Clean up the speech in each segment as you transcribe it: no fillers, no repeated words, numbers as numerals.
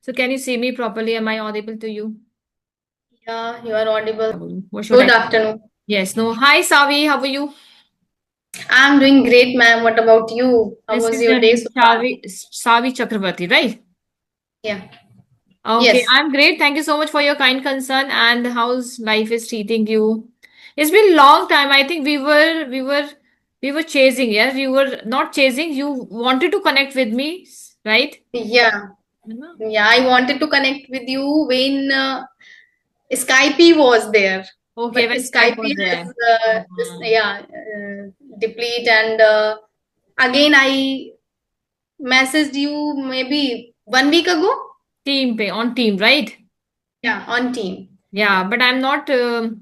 So can you see me properly? Am I audible to you? Yeah, you are audible. What should Good I? afternoon. Yes, no. Hi, Savi. How are you? I'm doing great, ma'am. What about you? How This was is your day so far? Savi Chakrabarti, right? Yeah. Okay, Yes. I'm great. Thank you so much for your kind concern and how's life is treating you. It's been a long time. I think we were chasing, yeah. We were not chasing. You wanted to connect with me, right? Yeah. No? Yeah. I wanted to connect with you when Skype was there, but Okay, when Skype Skype was has there. deplete and again I messaged you maybe 1 week ago. Team pay on team, right? Yeah, on team. Yeah, but I'm not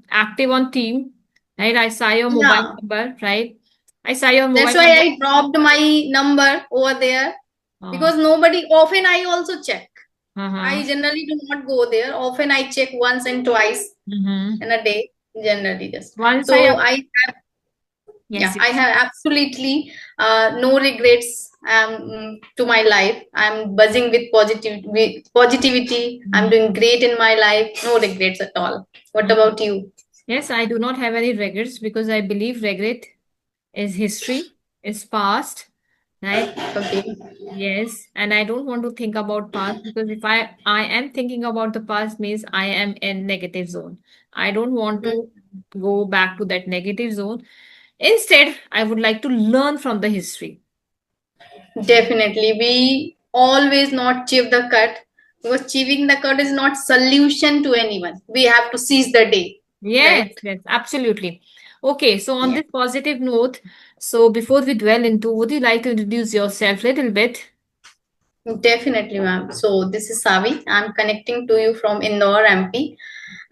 active on Team, right? I saw your mobile Yeah. number, right? I saw your That's mobile why number. I dropped my number over there Uh, because nobody often I also check. uh-huh. I generally do not go there. Often I check once and twice Mm-hmm. in a day, generally just. Once I So up, yes, I yes. have absolutely no regrets to my life. I'm buzzing with positivity. I'm Mhm. doing great in my life. No regrets at all. What Mhm. about you? Yes, I do not have any regrets because I believe regret is history, is past, right? Okay. Yes, and I don't want to think about past because if I am thinking about the past means I am in negative zone. I don't want Mm, to go back to that negative zone. Instead, I would like to learn from the history. Definitely. We always not chew the cut because chewing the cut is not solution to anyone. We have to seize the day, Yes, right? yes, absolutely. Okay, so on Yeah. this positive note, so before we dwell into, would you like to introduce yourself a little bit? Definitely, ma'am. So this is Savi. I'm connecting to you from Indore, MP.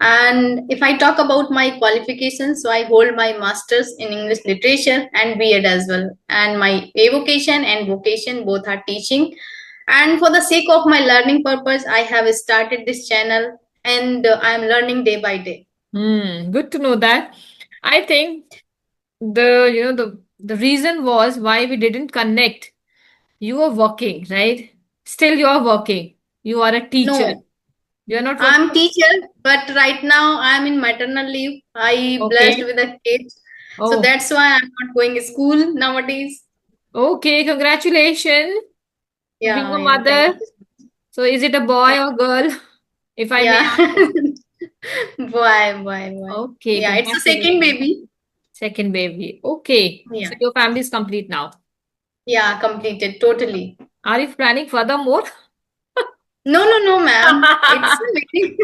And if I talk about my qualifications, so I hold my master's in English literature and B.Ed as well. And my avocation and vocation both are teaching. And for the sake of my learning purpose, I have started this channel and I'm learning day by day. Good to know that. I think the reason was why we didn't connect. You are working, right? Still you are working. You are a teacher. No, You are not working. I'm teacher, but right now I'm in maternal leave. I blessed Okay. with a kid. So Oh, that's why I'm not going to school nowadays. okay. Congratulations being Yeah, a yeah, thank mother. you. So is it a boy Yeah, or girl? If I may yeah. ask. Boy. Okay, Yeah, it's the second congratulations. baby. Second baby. Okay. Yeah, So your family is complete now. yeah, completed totally. Are you planning furthermore? No, ma'am. It's very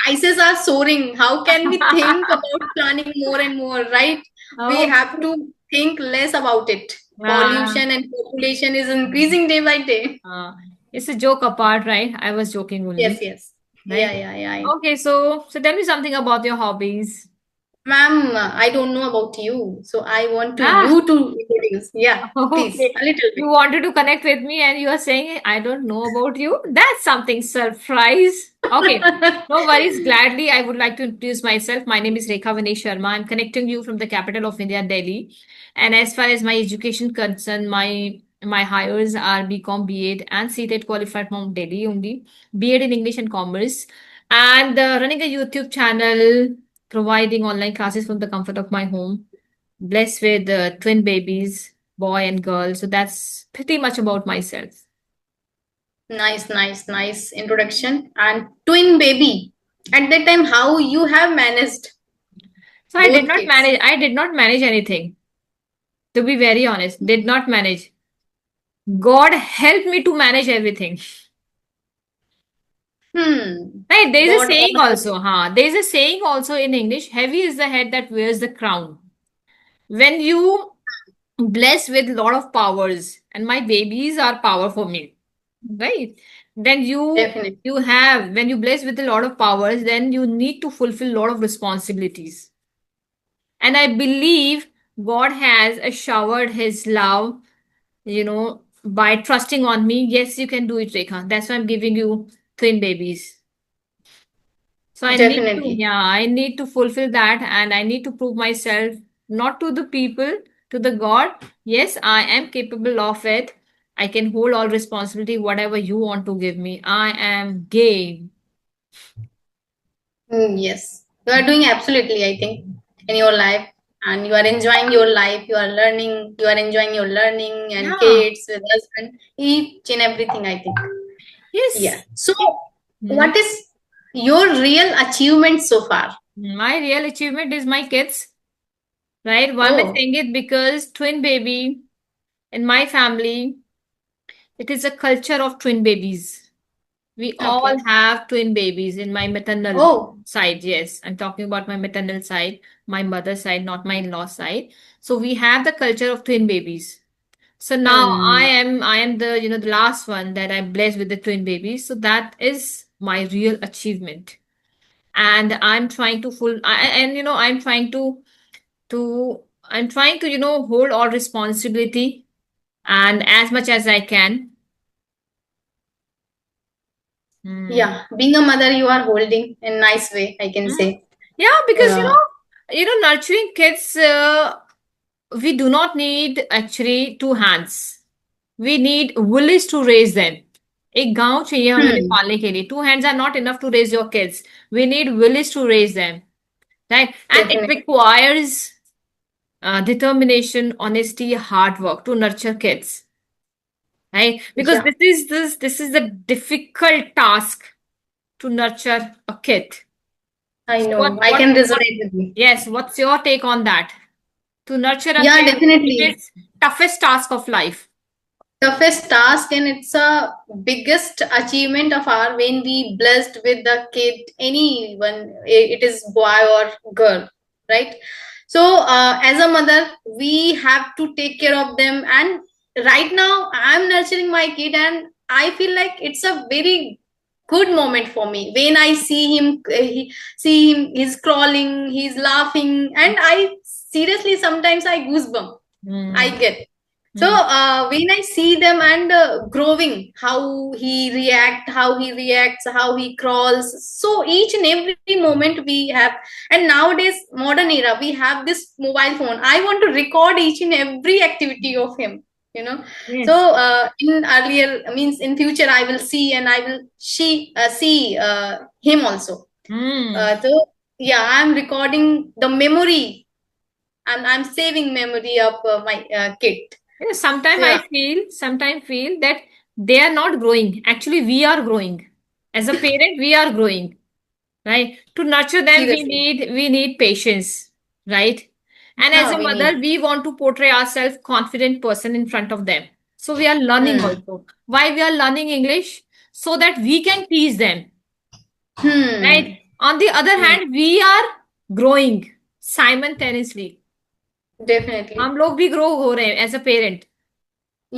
prices are soaring. How can we think about planning more and more, right? We Oh, have to think less about it. uh, Pollution and population is increasing day by day. uh, it's a joke apart, right? I was joking Yes, only, yes. right? Yeah. Okay, so tell me something about your hobbies. Ma'am, I don't know about you, so I want to Ah, you to introduce. Yeah, please, okay. a little You bit. wanted to connect with me and you are saying, I don't know about you. That's something surprise. Okay. No worries. Gladly, I would like to introduce myself. My name is Rekha Vinay Sharma. I'm connecting you from the capital of India, Delhi. And as far as my education concerned, my hires are BCom, B.Ed, and CTET qualified from Delhi only. B.Ed in English and Commerce. And running a YouTube channel, providing online classes from the comfort of my home, blessed with twin babies, boy and girl. So that's pretty much about myself. Nice introduction. And twin baby. At that time, how you have managed So I did both not kids? manage. I did not manage anything. To be very honest, did not manage. God helped me to manage everything. Hmm. Right? There is a God saying all also. Huh? There is a saying also in English. Heavy is the head that wears the crown. When you blessed with lot of powers, and my babies are power for me, right? Then definitely. you have when you bless with a lot of powers, then you need to fulfill a lot of responsibilities. And I believe God has showered His love, by trusting on me. Yes, you can do it, Rekha. That's why I'm giving you twin babies. So Definitely. I need to fulfill that and I need to prove myself not to the people, to the God. Yes, I am capable of it. I can hold all responsibility, whatever you want to give me. I am game. Yes, you are doing absolutely, I think, in your life, and you are enjoying your life. You are learning. You are enjoying your learning and Yeah. kids with husband, each and everything. I think. Yes. Yeah. So, Hmm. what is your real achievement so far? My real achievement is my kids, right? Why am I Oh, saying it? Because twin baby in my family, it is a culture of twin babies. We all okay. have twin babies in my maternal Oh, side. Yes, I'm talking about my maternal side, my mother's side, not my in-law side. So we have the culture of twin babies. So now hmm. I am the the last one that I'm blessed with the twin babies. So that is my real achievement. And I'm trying to and I'm trying to I'm trying to hold all responsibility and as much as I can. Hmm. Yeah. Being a mother, you are holding in nice way, I can Hmm. say. Yeah, because Yeah. nurturing kids, we do not need actually two hands. We need willis to raise them. एक गांव चाहिए हमें उन्हें Hmm. पालने के लिए. Two hands are not enough to raise your kids. We need willis to raise them, right? And it Definitely. requires determination, honesty, hard work to nurture kids, right? Because Yeah. this is the difficult task to nurture a kid. I So know. I can resonate with you. yes, what's your take on that? To nurture a Yeah, kid, it definitely. is toughest task of life. Toughest task, and it's a biggest achievement of our when we blessed with the kid, anyone, it is boy or girl, right? So as a mother, we have to take care of them, and right now I'm nurturing my kid, and I feel like it's a very good moment for me when I see him, see him, he's crawling, he's laughing, and I seriously sometimes I goosebump, I Hmm. get. So Hmm. when I see them and growing, how he reacts, how he crawls. So each and every moment we have, and nowadays modern era, we have this mobile phone. I want to record each and every activity of him. You know. So Yes. in earlier means in future, I will see and I will see him also. Hmm. So yeah, I'm recording the memory, and I'm saving memory of my kid. Sometimes Yeah, sometimes feel that they are not growing. Actually, we are growing. As a parent, we are growing, right? To nurture them, seriously. we need patience, right? And as Yeah, a we need. mother, we want to portray ourselves confident person in front of them. So we are learning Hmm. also. Why we are learning English? So that we can teach them, right? Hmm. On the other Hmm. hand, we are growing simultaneously. Definitely. हम लोग भी grow हो रहे हैं as a parent.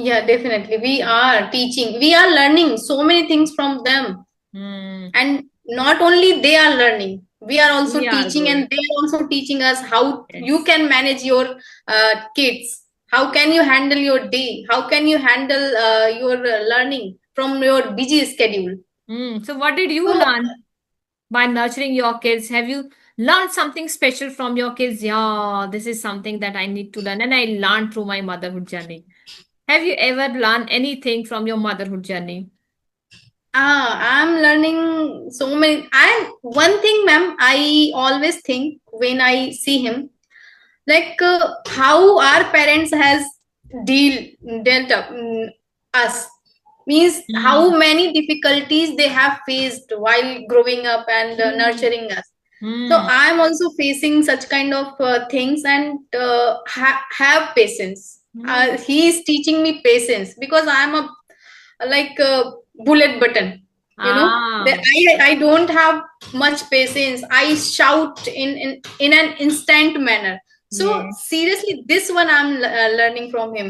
Yeah, definitely. We are teaching. We are learning so many things from them. Hmm. And not only they are learning, we are also We are teaching, and growing. they are also teaching us how you Yes. can manage your kids. How can you handle your day? How can you handle your learning from your busy schedule? Hmm. So what did you So learn by nurturing your kids? Have you learned something special from your kids? Yeah, this is something that I need to learn, and I learned through my motherhood journey. Have you ever learned anything from your motherhood journey? I'm learning so many. And one thing, ma'am, I always think when I see him, like how our parents has deal dealt up us, means how Hmm. many difficulties they have faced while growing up and Hmm. nurturing us. So Hmm. I'm also facing such kind of things, and have patience. Hmm. He is teaching me patience because I'm a like a bullet button, you know, that Ah. I don't have much patience. I shout in an instant manner. So Yeah. seriously, this one I'm learning from him.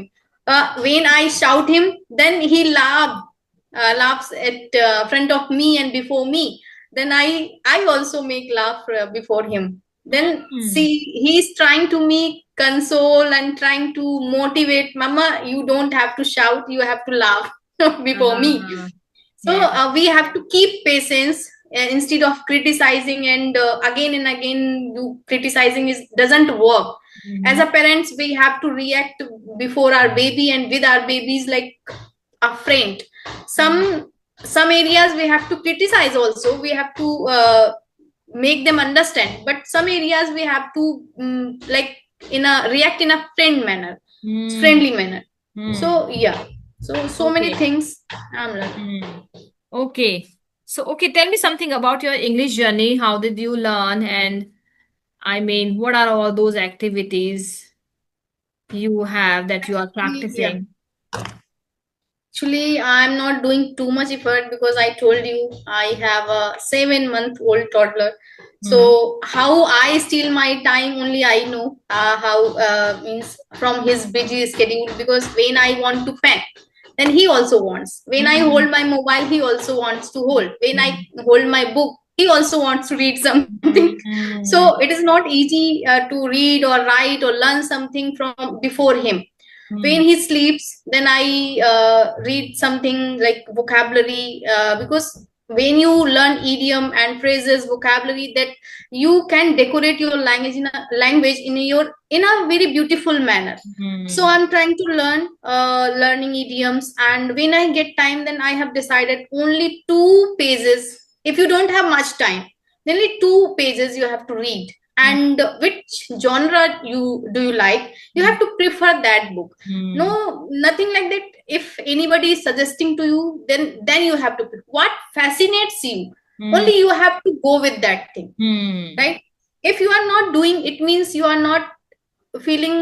When I shout him, then he laughs at front of me and before me. Then I also make laugh before him. Then Hmm. see, he's trying to me console and trying to motivate. Mama, you don't have to shout, you have to laugh before me. Ah. So Yeah. we have to keep patience instead of criticizing, and again and again you criticizing is doesn't work. As Hmm. a parents, we have to react before our baby and with our babies, like a friend. Some areas we have to criticize also. We have to make them understand. But some areas we have to like in a react in a Hmm. friendly manner. Hmm. So yeah. So many Okay. things I'm learning. Hmm. Okay. So, okay, tell me something about your English journey. How did you learn? And I mean, what are all those activities you have that you are Yeah. practicing? Actually, I'm not doing too much effort because I told you I have a 7-month-old toddler. Hmm. So how I steal my time only I know. How means from his busy schedule, because when I want to pen, then he also wants. When I Hmm. hold my mobile, he also wants to hold. When I Hmm. hold my book, he also wants to read something. Hmm. So it is not easy to read or write or learn something from before him. Hmm. When he sleeps, then I read something like vocabulary, because when you learn idiom and phrases vocabulary, that you can decorate your language in a very beautiful manner. So Hmm. I'm trying to learning idioms, and when I get time, then I have decided only 2 pages. If you don't have much time, then only 2 pages you have to read. Hmm. And which genre you like, you have to prefer that book. No, Hmm. nothing like that. If anybody is suggesting to you, then you have to pick what fascinates you. Hmm. Only you have to go with that thing, Hmm. right? If you are not doing, it means you are not feeling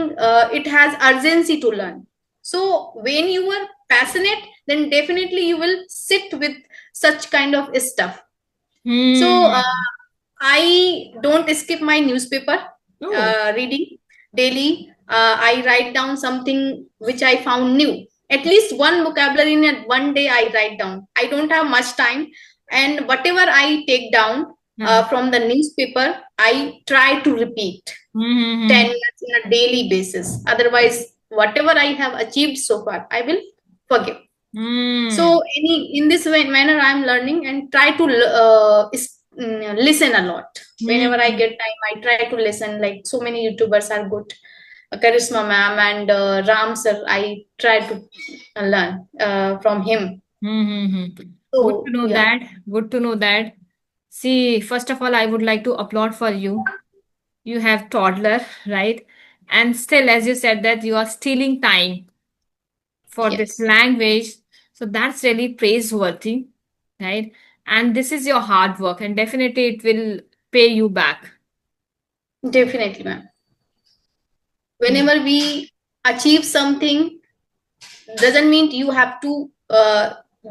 it has urgency to learn. So when you are passionate, then definitely you will sit with such kind of stuff. So Hmm. I don't skip my newspaper Oh. reading daily. I write down something which I found new. At least one vocabulary in one day I write down. I don't have much time, and whatever I take down Hmm. from the newspaper, I try to repeat Hmm. 10 minutes in a daily basis. Otherwise, whatever I have achieved so far, I will forgive. Hmm. So in this manner, I'm learning and try to listen a lot. Whenever I Hmm. get time, I try to listen. Like so many YouTubers are good. Charisma ma'am and Ram sir, I try to learn from him. Hmm. Good to So know yeah, that. Good to know that. See, first of all, I would like to applaud for you. You have toddler, right? And still, as you said, that you are stealing time for this yes, language. So that's really praiseworthy, right? And this is your hard work, and definitely it will pay you back. definitely, ma'am. Hmm. Whenever we achieve something, doesn't mean you have to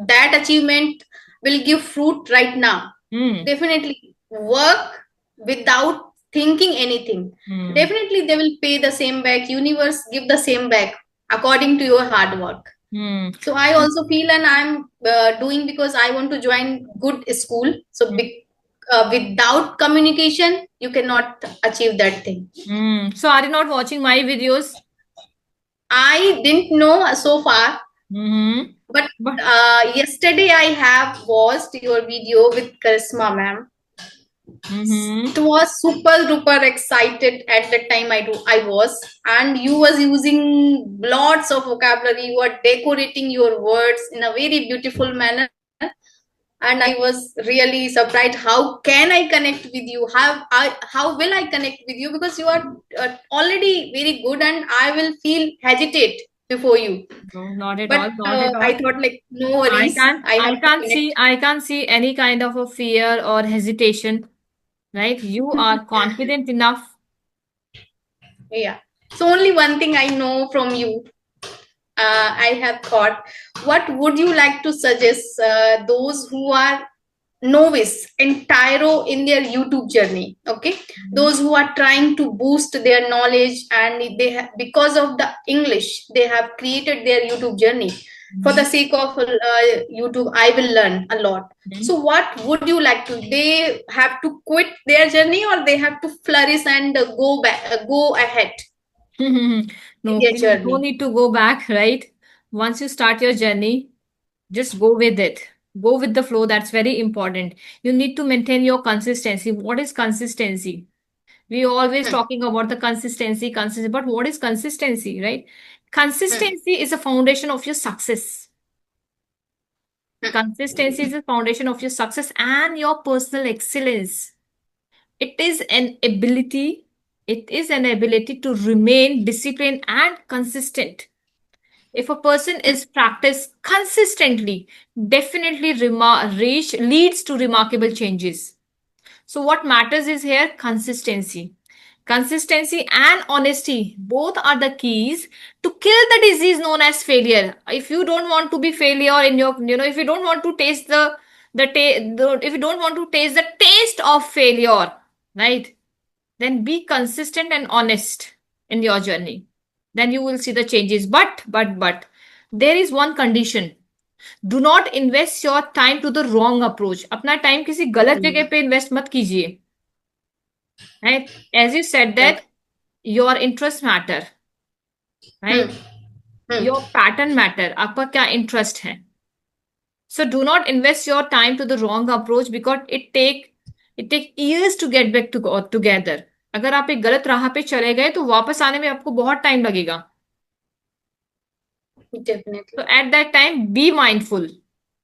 that achievement will give fruit right now. Hmm. Definitely work without thinking anything, Hmm. definitely they will pay the same back. Universe give the same back according to your hard work. Hmm. So I also feel, and I'm doing because I want to join good school. So without communication you cannot achieve that thing. Hmm. So are you not watching my videos? I didn't know so far. Mm-hmm. But But yesterday I have watched your video with Charisma ma'am. mm-hmm. It was super duper excited at the time I was, and you was using lots of vocabulary. You were decorating your words in a very beautiful manner, and I was really surprised. How can I connect with you? How will I connect with you? Because you are already very good, and I will feel hesitate before you. No, not at But all, not at I all. thought like no I worries, can't I have I to can't see connect. I can't see any kind of a fear or hesitation, right? You are confident enough. Yeah. So only one thing I know from you. I have thought, what would you like to suggest those who are novice and tyro in their YouTube journey? Okay, Mhm. those who are trying to boost their knowledge, and because of the English, they have created their YouTube journey. For the Mhm. sake of YouTube, I will learn a lot. Mhm. So, what would you like to? They have to quit their journey, or they have to flourish and go back, go ahead in No, their you don't journey? need to go back, right? Once you start your journey, just go with it. Go with the flow. That's very important. You need to maintain your consistency. What is consistency? We always Hmm. talking about the but what is consistency, right? Hmm. Consistency is a foundation of your success. Consistency is the foundation of your success and your personal excellence. It is an ability, it is an ability to remain disciplined and consistent. If a person is practiced consistently, definitely leads to remarkable changes. So what matters is here consistency. Consistency and honesty both are the keys to kill the disease known as failure. If you don't want to be failure in your, if you don't want to taste if you don't want to taste the taste of failure, right? Then be consistent and honest in your journey. Then you will see the changes. But there is one condition. Do not invest your time to the wrong approach. अपना time किसी गलत Hmm. जगह पे invest मत कीजिए. Right? As you said Yeah. that your interests matter. Hmm. Right? Hmm. Your pattern matter. आपका क्या interest है. So do not invest your time to the wrong approach because it take years to get back together. अगर आप एक गलत राह पे चले गए तो वापस आने में आपको बहुत टाइम लगेगा. Definitely. So at that time, be mindful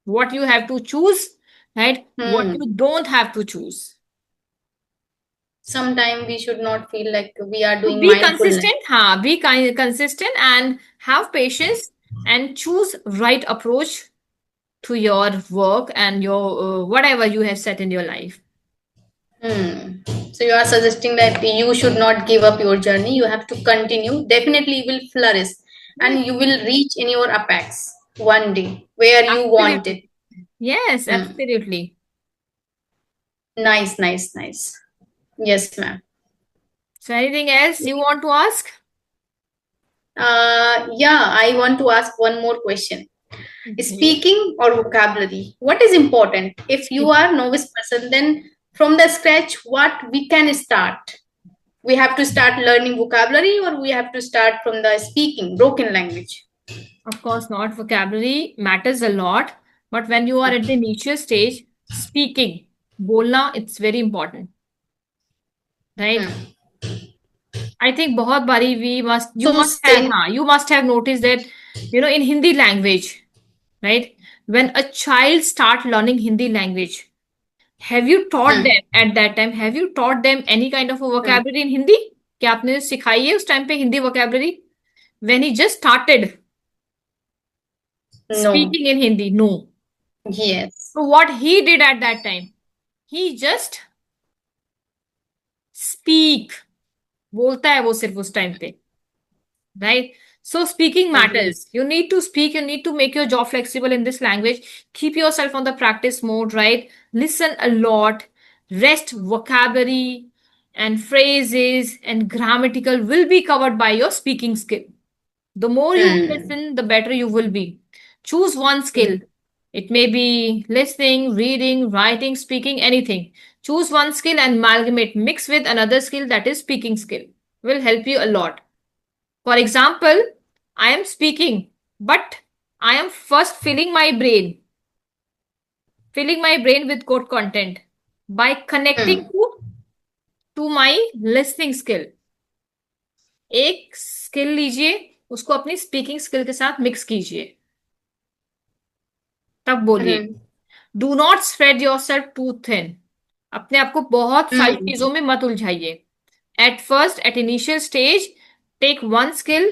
what you have to choose, right? What Hmm. you don't have to choose. Sometimes we should not feel like we are So doing be mindfulness. consistent, be consistent and have patience and choose right approach to your work and your whatever you have set in your life. Hmm. So you are suggesting that you should not give up your journey. You have to continue. Definitely you will flourish Yes, and you will reach in your apex one day where you want absolutely. it. Yes, Hmm. absolutely. Nice, nice, nice. Yes, ma'am. So anything else you want to ask? Yeah, I want to ask one more question. Okay. Speaking or vocabulary, what is important? If you are novice person, then from the scratch, what we can start? We have to start learning vocabulary or we have to start from the speaking, broken language? Of course not. Vocabulary matters a lot, but when you are at the initial stage, speaking, बोलना, it's very important, right? Hmm. I think बहुत बारी you So must have, saying, you must have noticed that, in Hindi language, right? When a child start learning Hindi language, have you taught hmm, them at that time? Have you taught them any kind of a hmm, vocabulary in Hindi? क्या आपने सिखाई है उस time पे Hindi vocabulary? When he just started no, speaking in Hindi, no. yes, So what he did at that time, he just speak. बोलता है वो सिर्फ उस टाइम पे, right? So speaking agree. matters. You need to speak, you need to make your job flexible in this language. Keep yourself on the practice mode, right? Listen a lot. Rest vocabulary and phrases and grammatical will be covered by your speaking skill. The more you will Hmm, listen, the better you will be. Choose one hmm, skill. It may be listening, reading, writing, speaking, anything. Choose one skill and amalgamate, mix with another skill that is speaking skill. Will help you a lot. For example, I am speaking, but I am first filling my brain with good content by connecting hmm. to my listening skill. एक skill लीजिए, उसको अपनी speaking skill के साथ mix कीजिए, तब बोलिए. Hmm. Do not spread yourself too thin. अपने आप को बहुत सारी Hmm. चीजों में मत उलझाइए. At first, at initial stage, take one skill,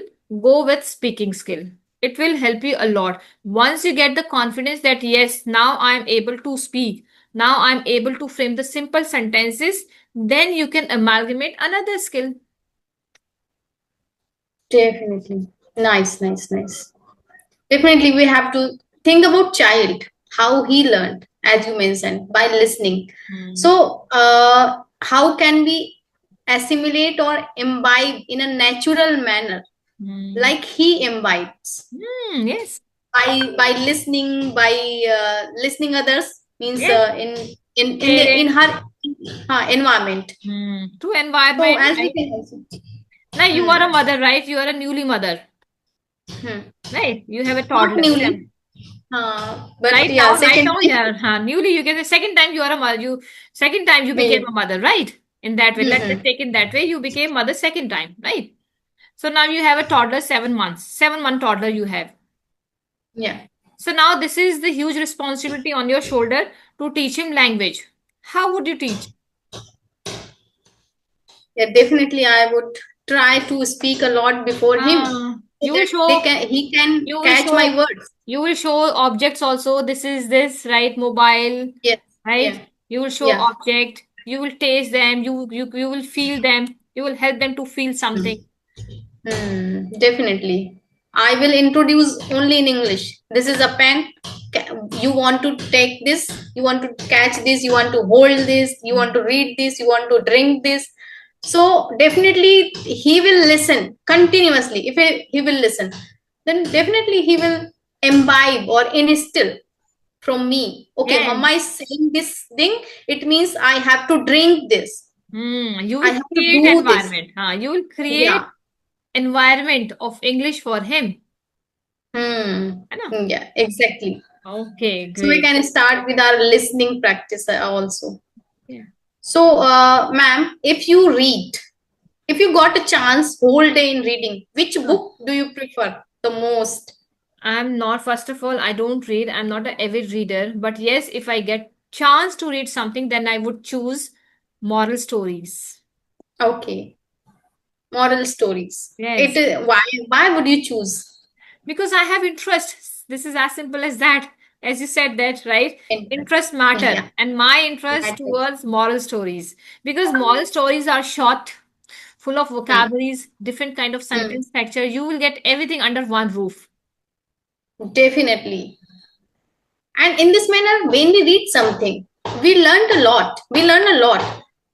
go with speaking skill. It will help you a lot. Once you get the confidence that yes, now I am able to speak, now I am able to frame the simple sentences, then you can amalgamate another skill. Definitely. Nice, nice, nice. Definitely, we have to think about child, how he learned, as you mentioned, by listening. Hmm. So, how can we assimilate or imbibe in a natural manner, Hmm. like he imbibes Yes. by listening, by listening others means Yes. in Sharing. her environment. To So, environment. as we Like, can also. now you are Hmm, a mother, right? You are a newly mother, hmm. right? You have a Not toddler. newly, but Right yeah, now, right second now, yeah, newly you can say second time you are a mother. Second time you became maybe. a mother, right? In that way, let's just Hmm, take it that way. You became mother second time, right? So now you have a toddler, 7 months, 7-month toddler you have. yeah. So now this is the huge responsibility on your shoulder to teach him language. How would you teach? Yeah, definitely I would try to speak a lot before him so You will that they show, can he can you will catch my show, words. you will show objects also. This is this, right? Mobile, Yes. right? Yeah. You will show Yeah. object. You will taste them. You will feel them. You will help them to feel something. Definitely. I will introduce only in English. This is a pen. You want to take this, you want to catch this, you want to hold this, you want to read this, you want to drink this. So definitely he will listen continuously. If he will listen, then definitely he will imbibe or instill from me. Okay, Yes. mama is saying this thing, it means I have to drink this. You I will have to create do this. environment. You will Yeah. create environment of English for him. है ना? Yeah, exactly. Okay, So we great. can start with our listening practice also. Yeah. So, ma'am, if you got a chance whole day in reading, which book do you prefer the most? I'm not, first of all, I don't read. I'm not an avid reader. But yes, if I get chance to read something, then I would choose moral stories. Okay, moral stories. It Yes. is why would you choose Because I have interest. This is as simple as that. As you said that, right? interest? Interest matter. Yeah, And my interest matter. towards moral stories. Because moral stories are short, full of Hmm. vocabularies, different kind of Hmm. sentence structure. You will get everything under one roof. Definitely. And in this manner, when we read something, we learned a lot. We learn a lot.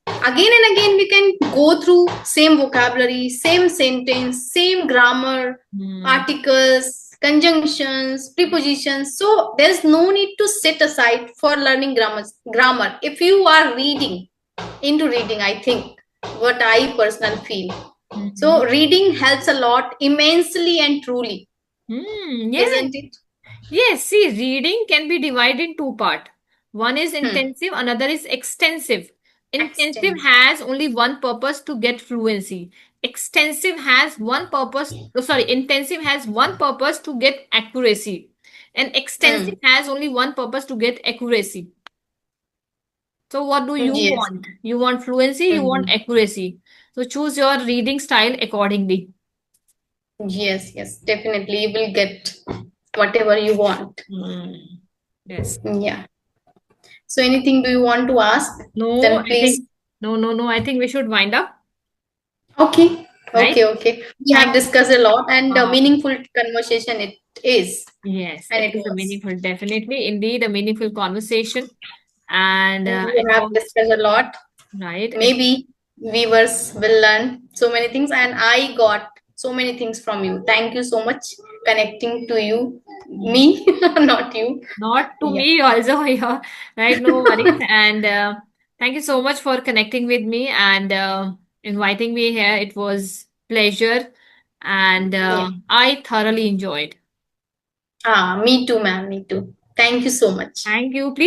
Again and again, we can go through same vocabulary, same sentence, same grammar, Hmm. articles, conjunctions, prepositions. So there's no need to sit aside for learning grammar. If you are reading into reading, I think what I personally feel. Mhm. So reading helps a lot immensely and truly, Yes. isn't it? Yes, see, reading can be divided in two parts. One is Hmm. intensive, another is extensive. Intensive Extend. has only one purpose to get fluency. Extensive has one purpose, oh, sorry, intensive has one purpose to get accuracy. And extensive Hmm. has only one purpose to get accuracy. So, what do you Yes. want? You want fluency, you want Mhm. accuracy. So, choose your reading style accordingly. Yes, yes, definitely. You will get whatever you want. Hmm. Yes. Yeah. So anything do you want to ask? No, Then I please. think, no, I think we should wind up, Okay. right? Okay, okay. We have Thank discussed a lot and a uh, meaningful conversation it is. yes, And it it is a was. meaningful, definitely, indeed, a meaningful conversation. And And we it have was, discussed a lot. right? Maybe viewers will learn so many things and I got so many things from you. Thank you so much connecting to you, me, not you. Not to Yeah. me also, yeah, right? No worries. And thank you so much for connecting with me and inviting me here. It was pleasure, and Yeah. I thoroughly enjoyed. Me too, ma'am. Me too. Thank you so much. Thank you. Please.